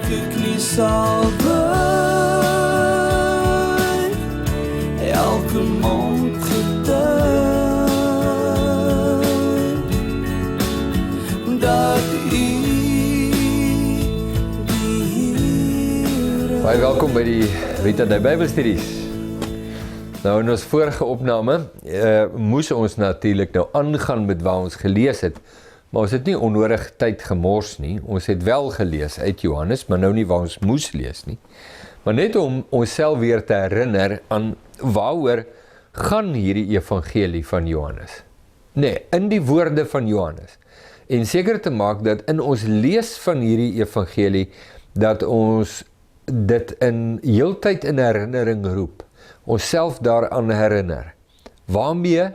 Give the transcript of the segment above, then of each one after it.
elke knie sal buig, elke mond getuig, dat U die Here. Baie welkom by die Vita die Bybelstudies. Nou in ons vorige opname moes ons natuurlik nou aangaan met wat ons gelees het, maar ons het nie onnodig tyd gemors nie. Ons het wel gelees uit Johannes, maar nou nie waar ons moes lees nie. Maar net om onsself weer te herinner aan waaroor gaan hierdie evangelie van Johannes. Nee, in die woorde van Johannes. En seker te maak dat in ons lees van hierdie evangelie, dat ons dit in heeltyd in herinnering roep. Onsself daaraan herinner. Waarmee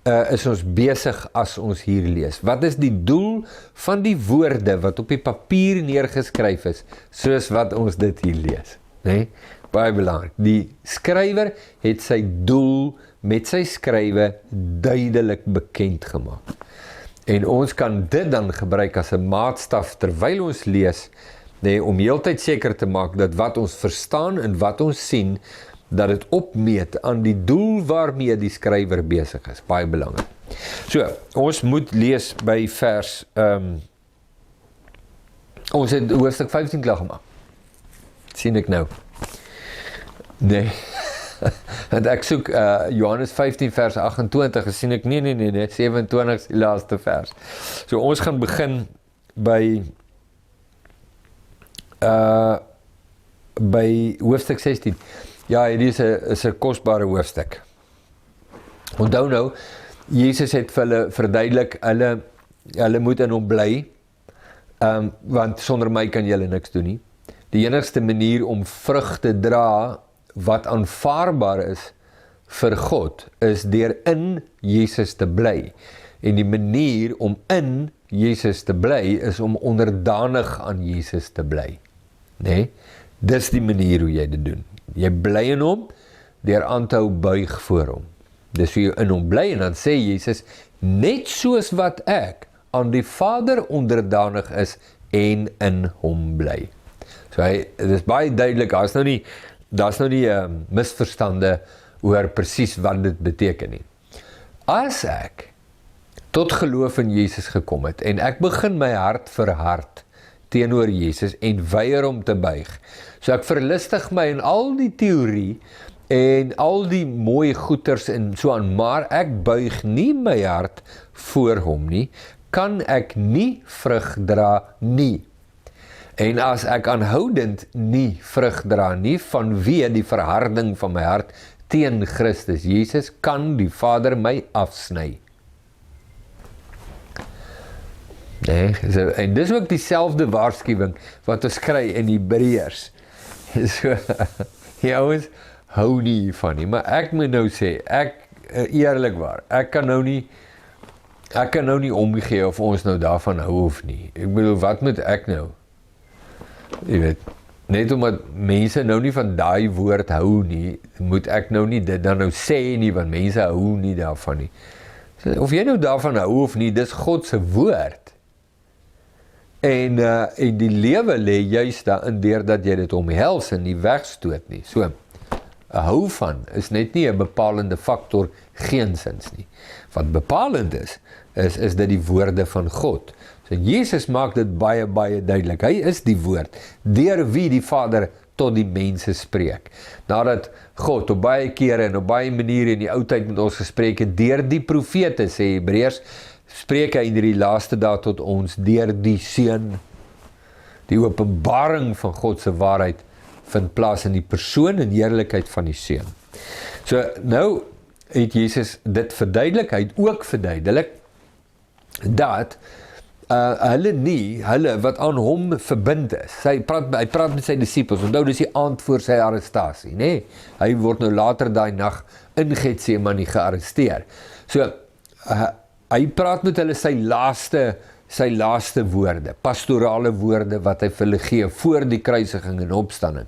is ons besig as ons hier lees? Wat is die doel van die woorde wat op die papier neergeskryf is, soos wat ons dit hier lees? Nee? Baie belangrik. Die skrywer het sy doel met sy skrywe duidelik bekend gemaak. En ons kan dit dan gebruik as 'n maatstaf terwyl ons lees, nee, om heeltyd seker te maak dat wat ons verstaan en wat ons sien, dat dit opmeet aan die doel waarmee die skrywer besig is. Baie belangrik. So, ons moet lees by vers, ons het hoofstuk 15 klaar gemaak. Sien ek nou. Nee, want ek soek Johannes 15 vers 28, sien ek, nee, 27 is die laaste vers. So, ons gaan begin by hoofstuk 16. Ja, hierdie is 'n kosbare hoofstuk. Onthou nou, Jesus het vir hulle verduidelik, hulle moet in hom bly, want sonder my kan julle niks doen nie. Die enigste manier om vrug te dra wat aanvaarbaar is vir God, is deur in Jesus te bly. En die manier om in Jesus te bly, is om onderdanig aan Jesus te bly. Nee, dis die manier hoe jy dit doen. Jy bly in hom, deur aan te hou buig voor hom. Dis hoe jy in hom bly, en dan sê Jesus, net soos wat ek aan die Vader onderdanig is, en in hom bly. So dit is baie duidelik, daar's nou nie misverstande oor presies wat dit beteken nie. As ek tot geloof in Jesus gekom het, en ek begin my hart verhard teenoor Jesus, en weier om te buig, so ek verlustig my in al die teorie, en al die mooi goeters en so aan, maar ek buig nie my hart voor hom nie, kan ek nie vrug dra nie. En as ek aanhoudend nie vrug dra nie, vanweë die verharding van my hart teen Christus Jesus, kan die Vader my afsny. Nee, en dis ook dieselfde waarskuwing wat ons kry in Hebreërs. So, die ouens hou nie hiervan nie, maar ek moet nou sê, eerlikwaar, ek kan nou nie omgee of ons nou daarvan hou of nie. Ek bedoel, wat moet ek nou? Jy weet, net omdat mense nou nie van daai woord hou nie, moet ek nou nie dit dan nou sê nie, want mense hou nie daarvan nie. Of jy nou daarvan hou of nie, dis God se woord. En die lewe lê juist daarin, deurdat jy dit omhels en nie wegstoot nie. So, hou van is net nie 'n bepalende faktor, geensins nie. Wat bepalend is dit die woorde van God. So Jesus maak dit baie, baie duidelik. Hy is die woord, deur wie die Vader tot die mense spreek. Nadat God op baie kere en op baie maniere in die ou tyd met ons gespreek het, deur die profete, sê Hebreërs, spreek hy in die laaste dae tot ons deur die Seun. Die openbaring van God se waarheid vind plaas in die persoon en heerlikheid van die Seun. So nou het Jesus dit verduidelik, hy het ook verduidelik dat hulle wat aan hom verbind is. Hy praat met sy disippels, onthou dis die aand voor sy arrestasie, nee? Hy word nou later daai nag in Getsemane gearresteer. So, hy praat met hulle sy laaste woorde, pastorale woorde wat hy vir hulle gee voor die kruisiging en opstanding.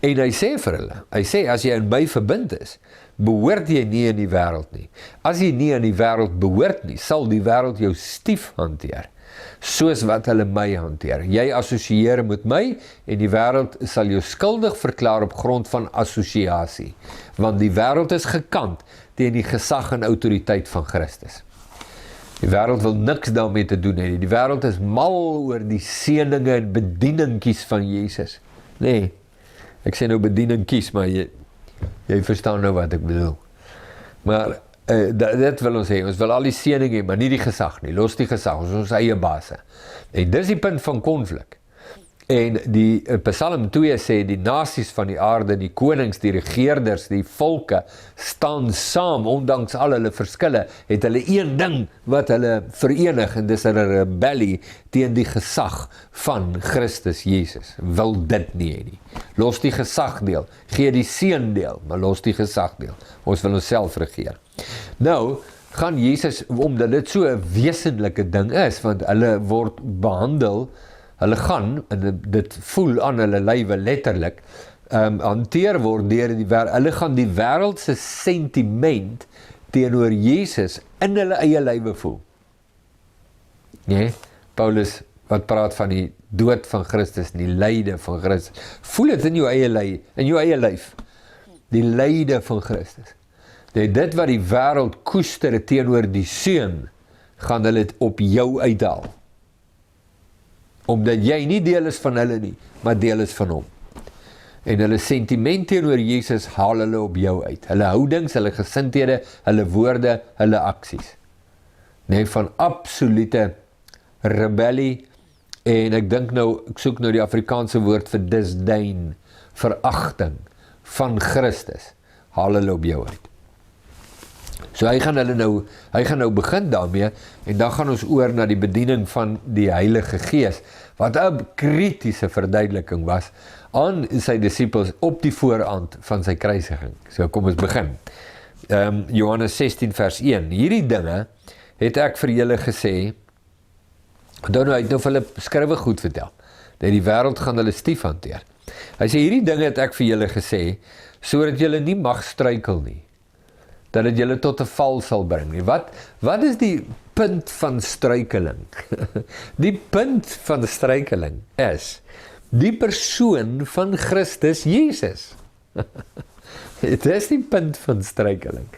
En hy sê vir hulle, as jy in my verbind is, behoort jy nie in die wêreld nie. As jy nie in die wêreld behoort nie, sal die wêreld jou stief hanteer. soos wat hulle my hanteer. Jy assosieer met my en die wêreld sal jou skuldig verklaar op grond van assosiasie, want die wêreld is gekant teen die gesag en autoriteit van Christus. Die wêreld wil niks daarmee te doen hê. Die wêreld is mal oor die seëninge en bedieningkies van Jesus. Nee, ek sê nou bedieningkies, maar jy verstaan nou wat ek bedoel. Maar dit wil ons hê, ons wil al die seëning hê, maar nie die gesag nie, los die gesag, ons eie baas. En dis die punt van konflik. En die Psalm 2 sê, die nasies van die aarde, die konings, die regeerders, die volke, staan saam, ondanks al hulle verskille, het hulle een ding wat hulle verenig, en dis hulle rebellie teen die gesag van Christus Jesus. Wil dit nie hê nie. Los die gesagdeel, gee die seëndeel, maar los die gesagdeel. Ons wil onsself regeer. Nou, gaan Jesus, omdat dit so 'n wesenlike ding is, want hulle word behandel, hulle gaan, en dit voel aan hulle lywe letterlik, hanteer word deur die wêreld, hulle gaan die wêreld se sentiment teenoor Jesus in hulle eie lywe voel. Nee, Paulus wat praat van die dood van Christus, die lyde van Christus. Voel dit in jou eie lyf. Die lyde van Christus. Dit wat die wêreld koester teenoor die seun, gaan hulle dit op jou uithaal. Omdat jy nie deel is van hulle nie, maar deel is van hom. En hulle sentiment teenoor Jesus haal hulle op jou uit. Hulle houdings, hulle gesindhede, hulle woorde, hulle aksies. Nee, van absolute rebellie, en ek dink nou, ek soek nou die Afrikaanse woord vir disdain, veragting van Christus, haal hulle op jou uit. So hy gaan nou begin daarmee, en dan gaan ons oor na die bediening van die Heilige Gees, wat 'n kritiese verduideliking was aan sy disippels op die vooraand van sy kruisiging. So kom ons begin. Johannes 16 vers 1. Hierdie dinge het ek vir julle gesê, dan hy het nou vir hulle skrywe goed vertel, dat die wêreld gaan hulle stief hanteer. Hy sê, hierdie dinge het ek vir julle gesê, sodat julle nie mag struikel nie, dat dit julle tot 'n val sal bring nie. Wat is die punt van struikeling? Die punt van struikeling is die persoon van Christus Jesus. Dit is die punt van struikeling.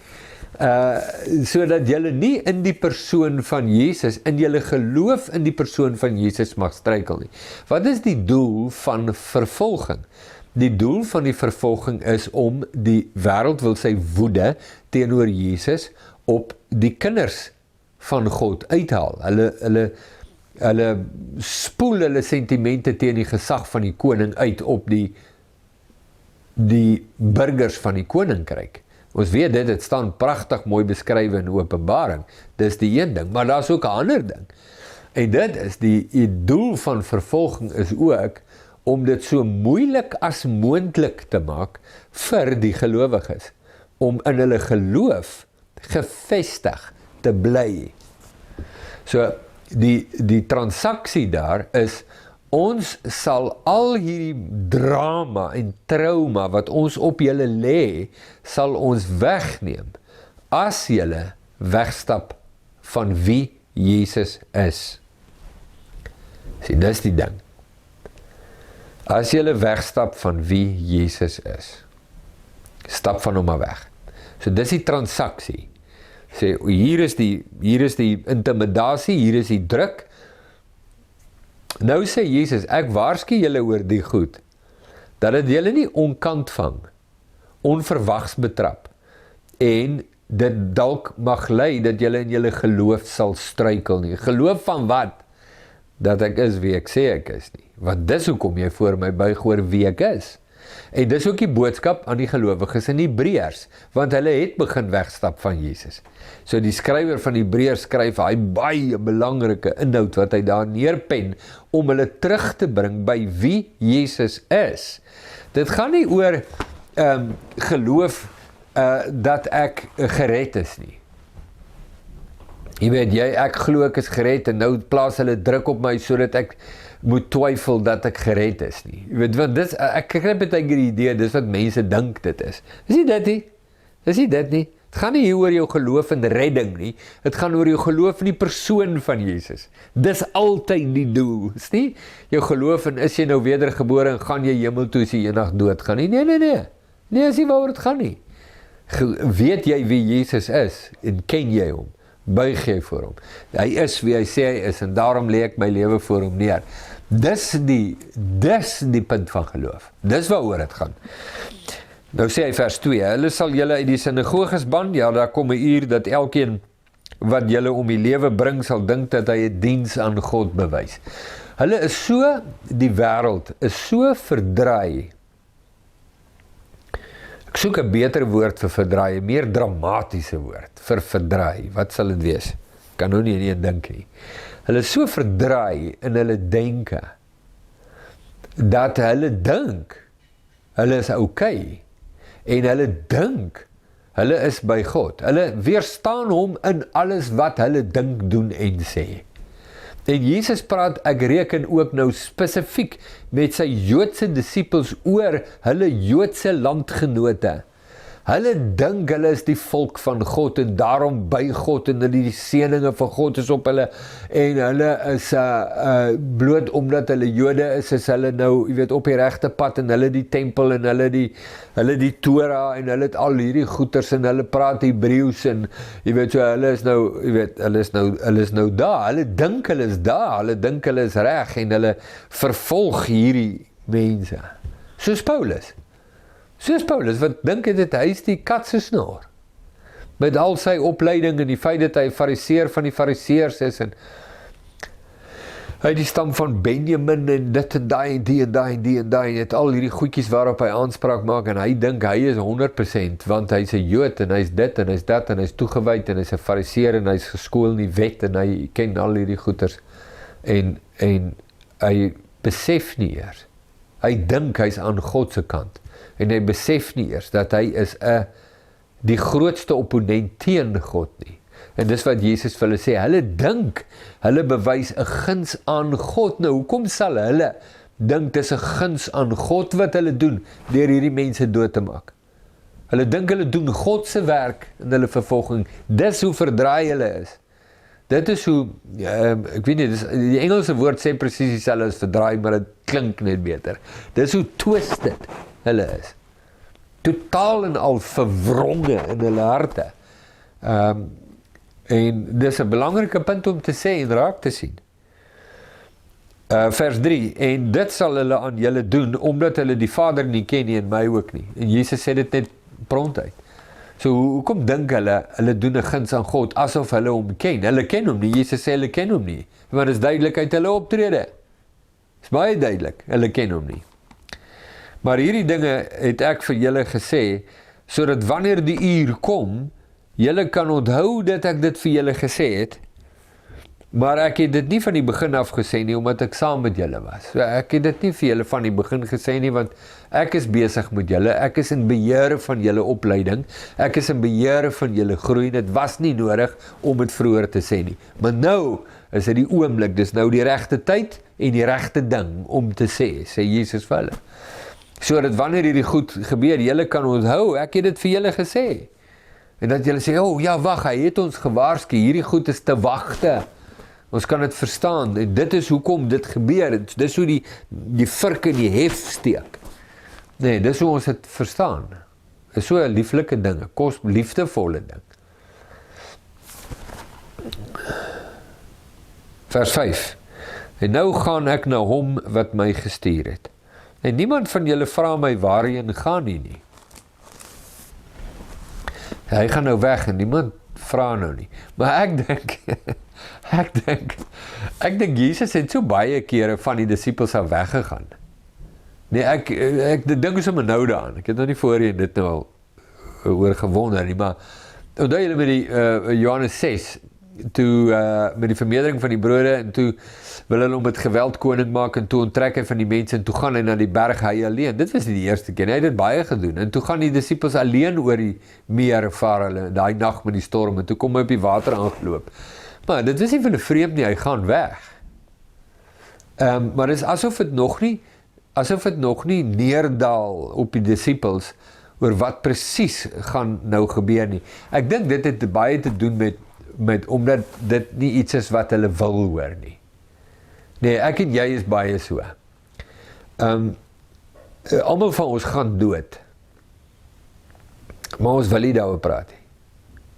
Sodat julle nie in die persoon van Jesus, in julle geloof in die persoon van Jesus mag struikel nie. Wat is die doel van vervolging? Die doel van die vervolging is om die wêreld wil sy woede teenoor Jesus op die kinders van God uithaal. Hulle spoel hulle sentimente teen die gesag van die koning uit op die burgers van die koninkryk. Ons weet dit staan pragtig mooi beskryf in Openbaring. Dis die een ding, maar daar's ook 'n ander ding. En dit is die doel van vervolging is ook om dit so moeilik as moontlik te maak vir die gelowiges, om in hulle geloof gefestig te bly. So, die transaksie daar is, ons sal al hierdie drama en trauma wat ons op julle lê, sal ons wegneem, as julle wegstap van wie Jesus is. Sien, dis die ding. As jy wegstap van wie Jesus is, stap van hom maar weg. So dis die transaksie. Sê, hier is die intimidasie, hier is die druk. Nou sê Jesus, ek waarsku julle oor die goed, dat dit julle nie onkant vang, onverwags betrap, en dit dalk mag lei, dat julle in julle geloof sal struikel nie. Geloof van wat? Dat ek is wie ek sê ek is nie. Want dis hoekom jy voor my buig oor wie ek is. En dis ook die boodskap aan die gelowiges in Hebreërs, want hulle het begin wegstap van Jesus. So die skrywer van Hebreërs skryf hy baie belangrike inhoud wat hy daar neerpen, om hulle terug te bring by wie Jesus is. Dit gaan nie oor geloof dat ek gered is nie. Jy weet, ek glo ek is gered, en nou plaas hulle druk op my, sodat ek moet twyfel dat ek gered is nie. Jy weet, want ek kry baie keer die idee, dis wat mense dink dit is. Is nie dit nie? Het gaan nie hier oor jou geloof in redding nie, het gaan oor jou geloof in die persoon van Jesus. Dis altyd die doel, is nie? Jou geloof in, is jy nou wedergebore en gaan jy hemel toe as jy eendag dood gaan nie? Nee, is nie waaroor het gaan nie. Weet jy wie Jesus is, en ken jy hom, buig jy voor hom. Hy is wie hy sê hy is, en daarom lê ek my lewe voor hom neer. Dis die punt van geloof. Dis waaroor het gaan. Nou sê hy vers 2, hulle sal julle uit die sinagoges ban, ja, daar kom 'n uur dat elkeen wat julle om die lewe bring, sal dink dat hy 'n diens aan God bewys. Hulle is so, die wêreld is so verdraai. Ek soek 'n beter woord vir verdraai, 'n meer dramatiese woord vir verdraai. Wat sal dit wees? Kan nou nie in een dink nie. Hulle is so verdraai in hulle denke, dat hulle dink, hulle is okay, en hulle dink, hulle is by God. Hulle weerstaan hom in alles wat hulle dink, doen en sê. En Jesus praat, ek reken ook nou spesifiek met sy Joodse disippels oor hulle Joodse landgenote. Hulle dink hulle is die volk van God en daarom by God en die seëninge van God is op hulle en hulle is bloot omdat hulle Jode is hulle nou, jy weet, op die regte pad en hulle die tempel en hulle die Torah en hulle het al hierdie goeters en hulle praat Hebreeus en jy weet so, hulle is nou, jy weet, hulle is nou daar, hulle dink hulle is daar, hulle dink hulle is reg en hulle vervolg hierdie mense. Soos Paulus, wat dink het hy is die kat se snor. Met al sy opleiding en die feit dat hy fariseer van die fariseërs is en hy die stam van Benjamin en dit en daai en die en daai en die en daai en het al hierdie goedjies waarop hy aanspraak maak en hy dink hy is 100% want hy's 'n Jood en hy's dit en hy's dat en hy's toegewyd en hy's 'n fariseer en hy's geskool in die wet en hy ken al hierdie goeters en hy besef nie eers. Hy dink hy's aan God se kant. En hy besef nie eers dat hy is die grootste opponent teen God nie. En dis wat Jesus vir hulle sê, hulle dink, hulle bewys 'n guns aan God. Nou, hoekom sal hulle dink dis 'n guns aan God wat hulle doen, deur hierdie mense dood te maak? Hulle dink hulle doen God se werk in hulle vervolging. Dis hoe verdraai hulle is. Dit is hoe, ek weet nie, die Engelse woord sê presies dieselfde as verdraai, maar dit klink net beter. Dis hoe twisted hulle is. Totaal en al verwronge in hulle harte. En dis 'n belangrike punt om te sê en raak te sien. Vers 3, en dit sal hulle aan julle doen, omdat hulle die Vader nie ken nie en my ook nie. En Jesus sê dit net prontuit. So, hoekom dink hulle doen 'n guns aan God, asof hulle hom ken? Hulle ken hom nie, Jesus sê hulle ken hom nie. Maar dis duidelik uit hulle optrede. Dis baie duidelik, hulle ken hom nie. Maar hierdie dinge het ek vir julle gesê, sodat wanneer die uur kom, julle kan onthou dat ek dit vir julle gesê het, maar ek het dit nie van die begin af gesê nie, omdat ek saam met julle was. So ek het dit nie vir julle van die begin gesê nie, want ek is besig met julle, ek is in beheer van julle opleiding, ek is in beheer van julle groei, dit was nie nodig om dit vroeër te sê nie. Maar nou is dit die oomblik, dis nou die regte tyd en die regte ding om te sê Jesus vir hulle. Sodat wanneer hierdie goed gebeur, julle kan onthou, ek het dit vir julle gesê. En dat julle sê, ja, wag, hy het ons gewaarsku, hierdie goed is te wagte. Ons kan dit verstaan, en dit is hoekom dit gebeur, dis hoe die vurk in die hef steek. Nee, dis hoe ons dit verstaan. Dis so 'n lieflike ding, 'n liefdevolle ding. Vers 5. En nou gaan ek na hom wat my gestuur het. En niemand van julle vra my waarheen gaan nie. Hy gaan nou weg en niemand vra nou nie. Maar ek dink Jesus het so baie kere van die disippels af weggegaan. Nee, ek dink is om nou daaraan. Ek het nog nie voorheen dit nou al oor gewonder nie, maar onthou julle met die Johannes 6, toe met die vermeerdering van die brode en toe wil hulle om het geweld koning maak en toe onttrek hy van die mense en toe gaan hy na die berg hy alleen. Dit was nie die eerste keer, hy het dit baie gedoen en toe gaan die disippels alleen oor die meer vaar hulle, daai nag met die storm en toe kom hy op die water aangeloop. Maar dit is nie van 'n vreemd nie, hy gaan weg. Maar dit is asof dit nog nie neerdaal op die disippels oor wat presies gaan nou gebeur nie. Ek dink dit het baie te doen met omdat dit nie iets is wat hulle wil hoor nie. Nee, ek en jy is baie so. Almal van ons gaan dood. Maar ons wil nie daaroor praat nie.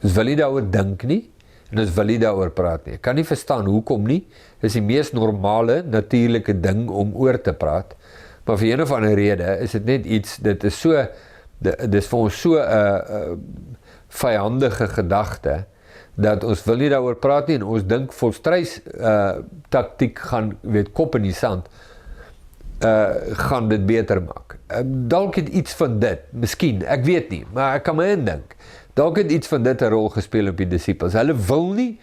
Ons wil nie daaroor dink nie, en ons wil nie daaroor praat nie. Ek kan nie verstaan hoekom nie. Dit is die mees normale, natuurlike ding om oor te praat, maar vir een of ander rede is dit net iets, dit is vir ons so 'n vyandige gedagte, dat ons wil nie daaroor praat nie, en ons dink volstruis taktiek gaan, kop in die sand, gaan dit beter maak. Dalk het iets van dit, miskien, ek weet nie, maar ek kan my indink, dalk het iets van dit 'n rol gespeel op die disippels. Hulle wil nie,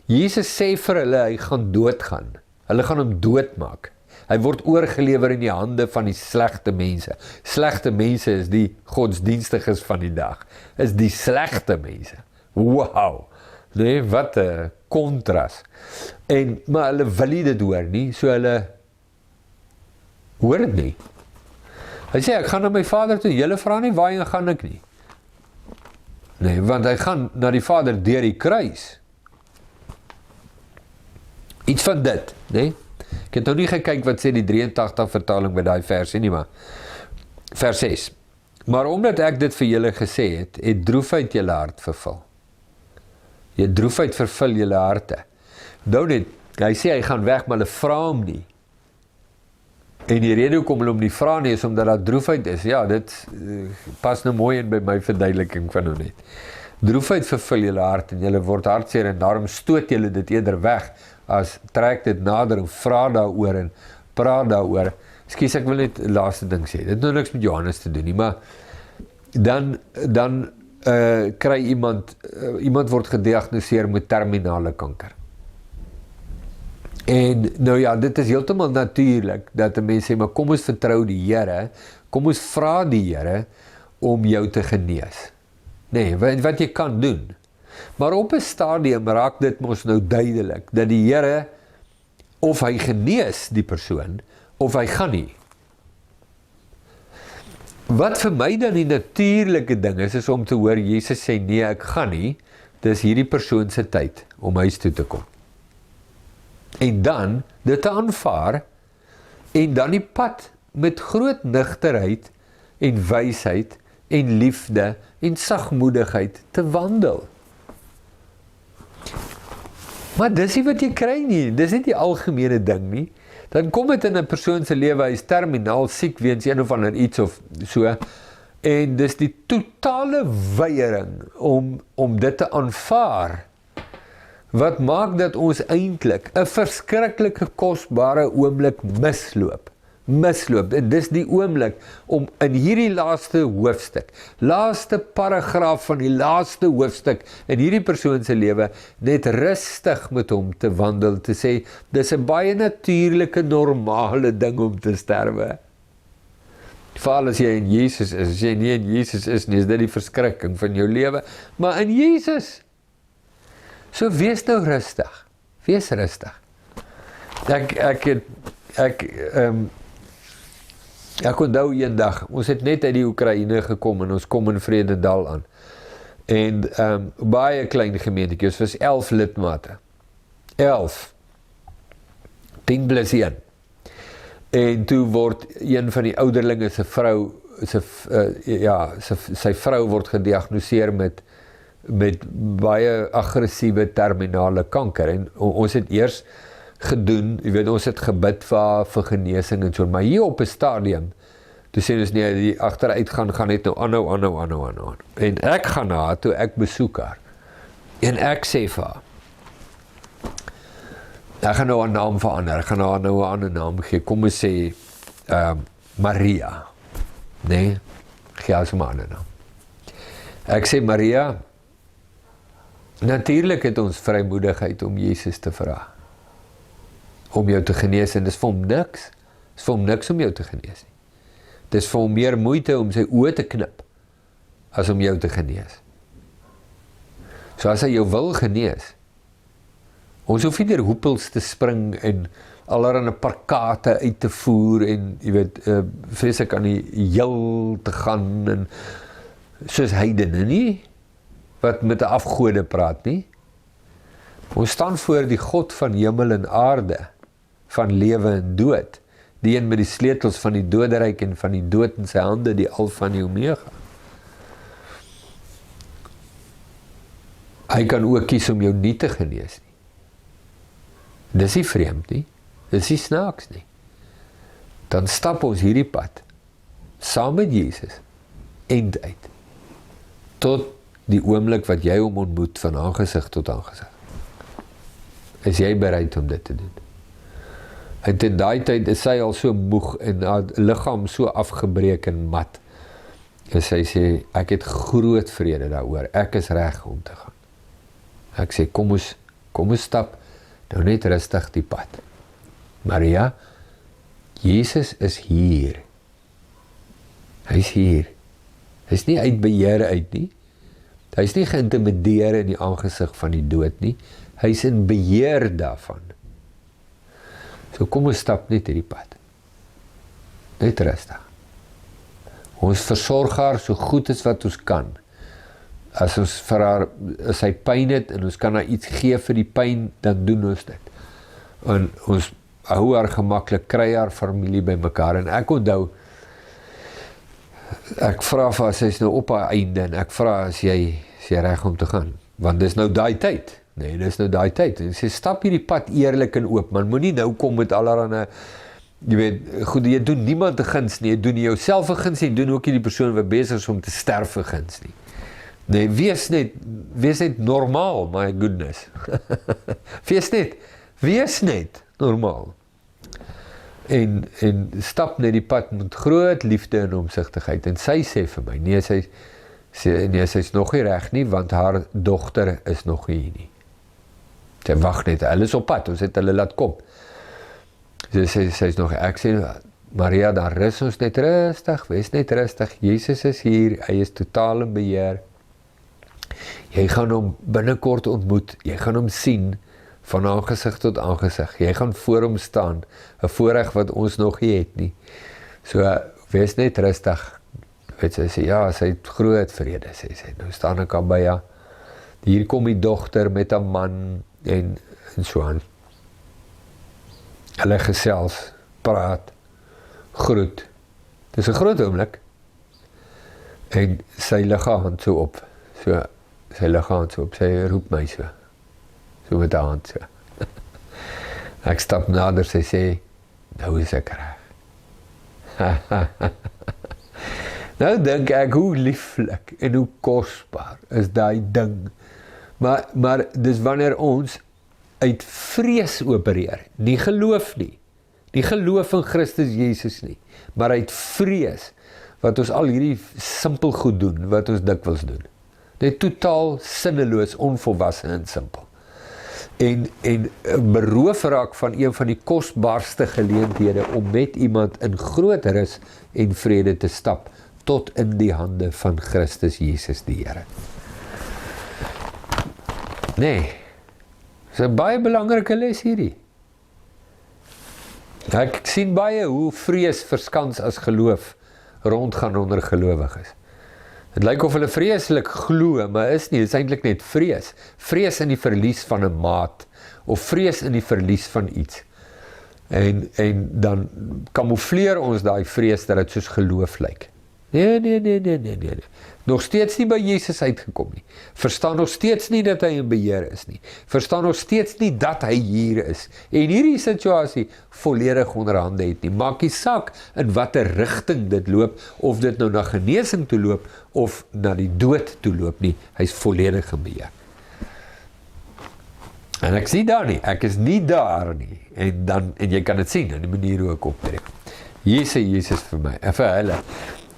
Jesus sê vir hulle, hy gaan doodgaan. Hulle gaan hom doodmaak. Hy word oorgelewer in die hande van die slegte mense. Slegte mense is die godsdienstiges van die dag. Is die slegte mense. Wow! Nee, wat 'n kontras. Maar hulle wil nie dit hoor nie, so hulle hoor dit nie. Hy sê, ek gaan na my Vader toe, julle vra nie, waarheen gaan ek nie? Nee, want hy gaan na die Vader deur die kruis. Iets van dit, nee? Ek het nou nie gekyk wat sê die 83 vertaling by daai versie nie, maar vers 6. Maar omdat ek dit vir julle gesê het droefheid julle hart vervul. Jy droefheid vervul julle harte. Nou net, hy sê hy gaan weg, maar hulle vra hom nie. En die rede hoekom hulle hom nie vra nie, is omdat daar droefheid is. Ja, dit pas nou mooi in by my verduideliking van nou net. Droefheid vervul julle hart, en julle word hartseer, en daarom stoot julle dit eerder weg, as trek dit nader, en vra daaroor, en praat daaroor. Skus, ek wil net laaste ding sê, dit het nou niks met Johannes te doen nie, maar dan kry iemand word gediagnoseer met terminale kanker. En nou ja, dit is heeltemal natuurlik, dat 'n mens sê, maar kom ons vertrou die Here, kom ons vra die Here, om jou te genees. Nee, wat jy kan doen. Maar op 'n stadium raak dit mos nou duidelik, dat die Here, of hy genees die persoon, of hy gaan nie. Wat vir my dan die natuurlike ding is om te hoor, Jesus sê, nee, ek gaan nie, dis hierdie persoon se tyd, om huis toe te kom. En dan, dit te aanvaar, en dan die pad, met groot nugterheid, en wysheid, en liefde, en sagmoedigheid, te wandel. Maar dis nie wat jy kry nie, dis nie die algemene ding nie. Dan kom dit in 'n persoon se lewe, hy is terminaal siek weens een of ander iets of so, en dis die totale weiering om dit te aanvaar, wat maak dat ons eintlik 'n verskriklike kosbare oomblik misloop. En dis die oomblik om in hierdie laaste hoofstuk, laaste paragraaf van die laaste hoofstuk in hierdie persoon se lewe, net rustig met hom te wandel, te sê, dis 'n baie natuurlike, normale ding om te sterwe. Veral as jy in Jesus is, as jy nie in Jesus is nie, is dit die verskrikking van jou lewe, maar in Jesus. So wees nou rustig, wees rustig. Ek onthou een dag, ons het net uit die Oekraïne gekom, en ons kom in Vredendal aan, en baie klein gemeentetjie, ons was 11 lidmate, 11, 10 plus 1, en toe word een van die ouderlinge se vrou, sy vrou word gediagnoseer met baie aggressiewe terminale kanker, en ons het eers gedoen, ons het gebid vir genesing en so, maar hier op 'n stadium, toe sê ons nee, die agteruit gaan net nou aanhou, en ek gaan na haar toe, ek besoek haar, en ek sê vir haar, ek gaan nou haar naam verander, ek gaan haar nou 'n ander naam gee, kom ons sê, Maria, nee, gee haar sommer 'n ander naam, ek sê Maria, natuurlik het ons vrymoedigheid om Jesus te vra, om jou te genees, en dis vir hom niks om jou te genees nie. Dis vir hom meer moeite om sy oë te knip, as om jou te genees. So as hy jou wil genees, ons hoef nie deur hoepels te spring, en allerhande parkate uit te voer, en jy weet, vreeslik aan die heel te gaan, en soos heidene nie, wat met 'n afgode praat nie. Ons staan voor die God van hemel en aarde, van lewe en dood, die een met die sleutels van die doderyk en van die dood in sy hande, die Alfa en die Omega. Hy kan ook kies om jou nie te genees nie. Dis nie vreemd nie, dis nie snaaks nie. Dan stap ons hierdie pad, saam met Jesus, end uit, tot die oomblik wat jy hom ontmoet van aangesig tot aangesig. Is jy bereid om dit te doen? En ten daai tyd is sy al so moeg en haar liggaam so afgebreek en mat. En sy sê, ek het groot vrede daaroor, ek is reg om te gaan. Ek sê, kom ons stap, nou net rustig die pad. Maria, Jesus is hier. Hy is hier. Hy is nie uit beheer uit nie. Hy is nie geïntimideer in die aangesig van die dood nie. Hy is in beheer daarvan. So kom ons stap net hierdie pad. Net rustig. Ons versorg haar so goed as wat ons kan. As ons vir haar, as sy pyn het en ons kan haar iets gee vir die pyn, dan doen ons dit. En ons hou haar gemaklik, kry haar familie by mekaar. En ek onthou, ek vra vir haar, sy is nou op haar einde, en ek vra, is jy reg om te gaan? Want dis nou daai tyd. Nee, dis nou daai tyd. En sy stap hierdie pad eerlik en oop, man moenie nou kom met allerhande, jy weet, goed, jy doen niemand 'n guns nie, jy doen nie jouself 'n guns nie, jy doen ook nie die persoon wat besig is om te sterf 'n guns nie. Nee, wees net normaal, my goodness. wees net normaal. En stap net die pad met groot liefde en omsigtigheid. En sy sê vir my, nee, sy's nog nie reg nie, want haar dogter is nog hier nie. Sy wag net, hulle is op pad, ons het hulle laat kom. Sy's nog, ek sê, Maria, dan rus ons net rustig, wees net rustig, Jesus is hier, hy is totaal in beheer. Jy gaan hom binnekort ontmoet, jy gaan hom sien, van aangesig tot aangesig, jy gaan voor hom staan, 'n voorreg wat ons nog nie het nie. So, wees net rustig, weet sy, ja, sy het groot vrede, sê sy, nou staan ek al by haar, hier kom die dogter met 'n man, en so aan. Hulle gesels, praat, groet, dis 'n groot oomblik, en sy lig haar hand so op, sy lig haar hand so op, sy roep my so met haar hand so. Ek stap nader, sy sê, nou is ek reg. Nou dink ek, hoe lieflik en hoe kosbaar is daai ding. Maar dis wanneer ons uit vrees opereer, nie geloof nie, nie geloof in Christus Jesus nie, maar uit vrees, wat ons al hierdie simpel goed doen, wat ons dikwels doen. Net totaal sinneloos, onvolwasse en simpel. En beroof raak van een van die kosbaarste geleenthede om met iemand in groot rus en vrede te stap, tot in die hande van Christus Jesus die Here. Nee, dis 'n baie belangrike les hierdie. Ek sien baie hoe vrees verskans as geloof rondgaan onder gelowiges. Het lyk of hulle vreeslik glo, maar is nie, dit is eintlik net vrees. Vrees in die verlies van 'n maat, of vrees in die verlies van iets. En dan kamoufleer ons daai vrees dat dit soos geloof lyk. Nee. Nog steeds nie by Jesus uitgekom nie. Verstaan nog steeds nie dat hy in beheer is nie. Verstaan nog steeds nie dat hy hier is. En hierdie situasie volledig onder hande het nie. Maak nie saak in watter rigting dit loop, of dit nou na genesing toe loop, of na die dood toe loop nie. Hy is volledig in beheer. En ek sien daar nie, ek is nie daar nie. En jy kan dit sien, in die manier hoe ek optree. Jesus vir my, en vir hulle.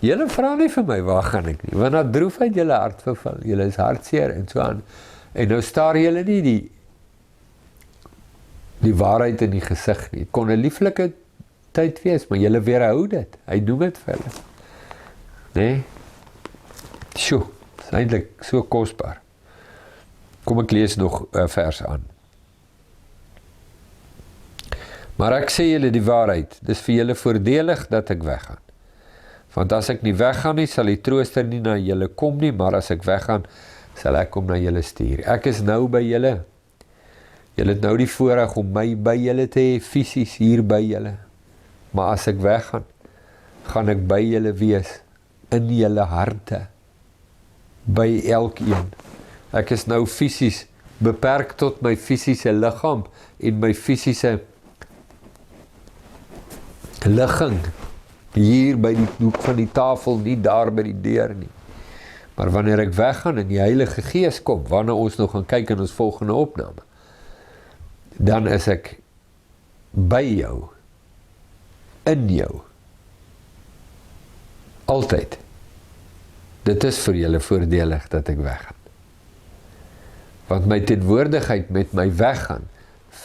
Julle vra nie vir my, waar gaan ek nie, want dat droefheid julle hart vervul, julle is hartseer en so aan, en nou staar julle nie die waarheid in die gesig nie. Het kon 'n lieflike tyd wees, maar julle weerhou dit, hy doen dit vir hulle. Nee? Sjoe, is eintlik so kosbaar. Kom ek lees nog 'n vers aan. Maar ek sê julle die waarheid, dis vir julle voordelig dat ek weggaan. Want as ek nie weggaan nie, sal die trooster nie na julle kom nie, maar as ek weggaan, sal ek hom na julle stuur. Ek is nou by julle. Julle het nou die voorreg om my by julle te hê, fisies hier by julle. Maar as ek weggaan, gaan ek by julle wees, in julle harte, by elkeen. Ek is nou fisies beperk tot my fisiese liggaam en my fisiese ligging, hier by die hoek van die tafel, nie daar by die deur nie. Maar wanneer ek weggaan en die Heilige Gees kom, wanneer ons nog gaan kyk in ons volgende opname, dan is ek by jou, in jou, altyd. Dit is vir julle voordelig dat ek weggaan. Want my teenwoordigheid met my weggaan,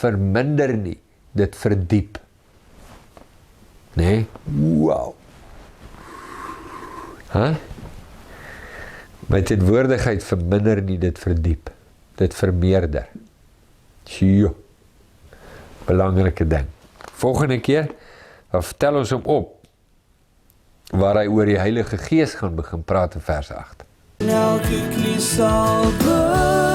verminder nie, dit verdiep. Nee? Wow. My teenwoordigheid verminder nie, dit verdiep. Dit vermeerder. Tjoe. Belangrike ding. Volgende keer, dan vertel ons hom op, waar hy oor die Heilige Gees gaan begin praat in vers 8. Elke knie sal buig.